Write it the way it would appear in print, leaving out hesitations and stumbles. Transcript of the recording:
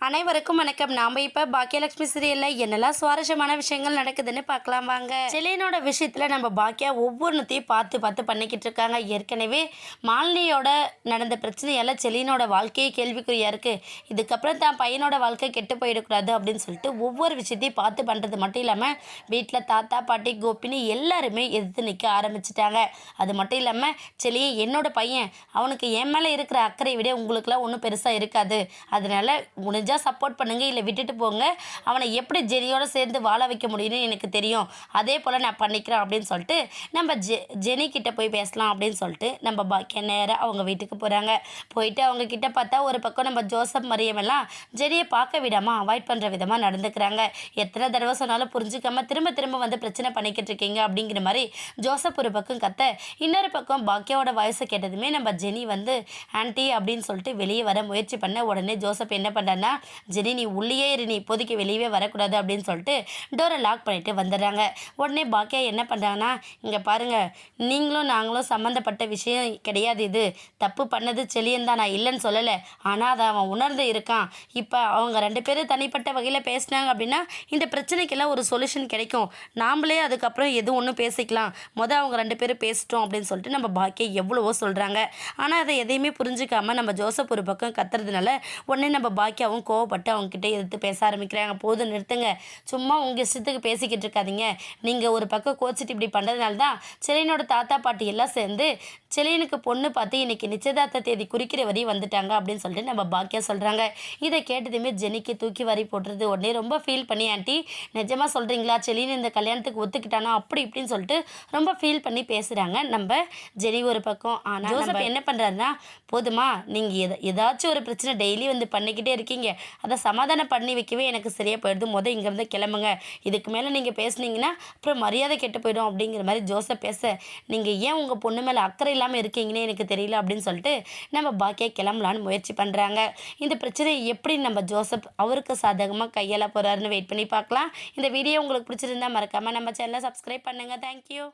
அனைவருக்கும் வணக்கம். நாம இப்போ பாக்கியலட்சுமி சீரியலில் என்னெல்லாம் சுவாரஸ்யமான விஷயங்கள் நடக்குதுன்னு பார்க்கலாம் வாங்க. செலினோட விஷயத்தில் நம்ம பாக்கியா ஒவ்வொன்றுத்தையும் பார்த்து பண்ணிக்கிட்டு இருக்காங்க. ஏற்கனவே மாலினியோட நடந்த பிரச்சனையால் செலினோட வாழ்க்கையே கேள்விக்குறியாக இருக்குது. இதுக்கப்புறம் தான் பையனோட வாழ்க்கை கெட்டு போயிடக்கூடாது அப்படின்னு சொல்லிட்டு ஒவ்வொரு விஷயத்தையும் பார்த்து பண்ணுறது மட்டும் இல்லாமல் வீட்டில் தாத்தா பாட்டி கோபின்னு எல்லாருமே எதிர்த்து நிற்க ஆரம்பிச்சிட்டாங்க. அது மட்டும் இல்லாமல் செலி என்னோட பையன், அவனுக்கு என் மேலே இருக்கிற அக்கறை விட உங்களுக்குலாம் ஒன்றும் பெருசாக இருக்காது, அதனால் முடிஞ்ச சப்போர்ட் பண்ணுங்க, இல்லை விட்டுட்டு போங்க, அவனை எப்படி ஜெனியோட சேர்ந்து வாழ வைக்க முடியும்னு எனக்கு தெரியும், அதே போல் நான் பண்ணிக்கிறேன் அப்படின்னு சொல்லிட்டு நம்ம ஜெனி கிட்ட போய் பேசலாம் அப்படின்னு சொல்லிட்டு நம்ம பாக்கிய நேராக அவங்க வீட்டுக்கு போகிறாங்க. போயிட்டு அவங்க கிட்ட பார்த்தா ஒரு பக்கம் நம்ம ஜோசப் மரியமெல்லாம் ஜெனியை பார்க்க விடாமல் அவாய்ட் பண்ணுற விதமாக நடந்துக்கிறாங்க. எத்தனை தடவை சொன்னாலும் புரிஞ்சுக்காம திரும்ப வந்து பிரச்சனை பண்ணிக்கிட்டு இருக்கீங்க அப்படிங்கிற மாதிரி ஜோசப் ஒரு பக்கம் கத்த, இன்னொரு பக்கம் பாக்கியாவோட வயசை கேட்டதுமே நம்ம ஜெனி வந்து ஆன்ட்டி அப்படின்னு சொல்லிட்டு வெளியே வர முயற்சி பண்ண உடனே ஜோசப் என்ன பண்ணுறான்னா, ஜெனி நீ உள்ளேயே இரு, நீ இப்போதைக்கு வெளியவே வரக்கூடாது அப்படின்னு சொல்லிட்டு டோரை லாக் பண்ணிட்டு வந்துடுறாங்க. உடனே பாக்கியா என்ன பண்ணுறாங்கன்னா, இங்கே பாருங்கள், நீங்களும் நாங்களும் சம்மந்தப்பட்ட விஷயம் கிடையாது, இது தப்பு பண்ணது செலியன் தான், நான் இல்லைன்னு சொல்லலை, ஆனால் அதை அவன் உணர்ந்து இருக்கான். இப்போ அவங்க ரெண்டு பேரும் தனிப்பட்ட வகையில் பேசினாங்க அப்படின்னா இந்த பிரச்சனைக்கெல்லாம் ஒரு சொல்யூஷன் கிடைக்கும், நாமளே அதுக்கப்புறம் எதுவும் ஒன்றும் பேசிக்கலாம், அவங்க ரெண்டு பேரும் பேசிட்டோம் அப்படின்னு சொல்லிட்டு நம்ம பாக்கியா எவ்வளவோ சொல்கிறாங்க. ஆனால் அதை எதையுமே புரிஞ்சுக்காம நம்ம ஜோசப் ஒரு பக்கம் கத்துறதுனால உடனே நம்ம பாக்கியாவும் கோவப்பட்டு அவங்ககிட்ட எதிர்த்து பேச ஆரம்பிக்கிறாங்க. போதும் நிறுத்துங்க, சும்மா உங்கள் இஷ்டத்துக்கு பேசிக்கிட்டு இருக்காதீங்க, நீங்கள் ஒரு பக்கம் கோச்சிட்டு இப்படி பண்ணுறதுனால தான் செலியனோட தாத்தா பாட்டி எல்லாம் சேர்ந்து செலியனுக்கு பொண்ணு பார்த்து இன்னைக்கு நிச்சயதார்த்த தேதி குறிக்கிற வரி வந்துட்டாங்க அப்படின்னு சொல்லிட்டு நம்ம பாக்கியா சொல்கிறாங்க. இதை கேட்டதுமே ஜெனிக்கு தூக்கி வாரி போட்டுறது. உடனே ரொம்ப ஃபீல் பண்ணி, ஆண்டி நிஜமாக சொல்கிறீங்களா, செலியன் இந்த கல்யாணத்துக்கு ஒத்துக்கிட்டானோ அப்படி இப்படின்னு சொல்லிட்டு ரொம்ப ஃபீல் பண்ணி பேசுகிறாங்க நம்ம ஜெனி ஒரு பக்கம். ஆனால் ஜோசப் என்ன பண்ணுறாருன்னா, போதுமா, நீங்கள் ஏதாச்சும் ஒரு பிரச்சனை டெய்லி வந்து பண்ணிக்கிட்டே இருக்கீங்க, அதை சமாதானம் பண்ணி வைக்கவே எனக்கு சரியாக போயிடுது, இங்கேருந்து கிளம்புங்க, இதுக்கு மேலே நீங்கள் பேசுனீங்கன்னா அப்புறம் மரியாதை கெட்டு போயிடும் அப்படிங்கிற மாதிரி ஜோசப் பேச, நீங்கள் ஏன் உங்கள் பொண்ணு மேலே அக்கறை இல்லாமல் இருக்கீங்கன்னே எனக்கு தெரியல அப்படின்னு சொல்லிட்டு நம்ம பாக்கியா கிளம்பலான்னு முயற்சி பண்ணுறாங்க. இந்த பிரச்சனையை எப்படி நம்ம ஜோசப் அவருக்கு சாதகமாக கையாள போகிறாருன்னு வெயிட் பண்ணி பார்க்கலாம். இந்த வீடியோ உங்களுக்கு பிடிச்சிருந்தா மறக்காமல் நம்ம சேனலை சப்ஸ்கிரைப் பண்ணுங்கள். தேங்க்யூ.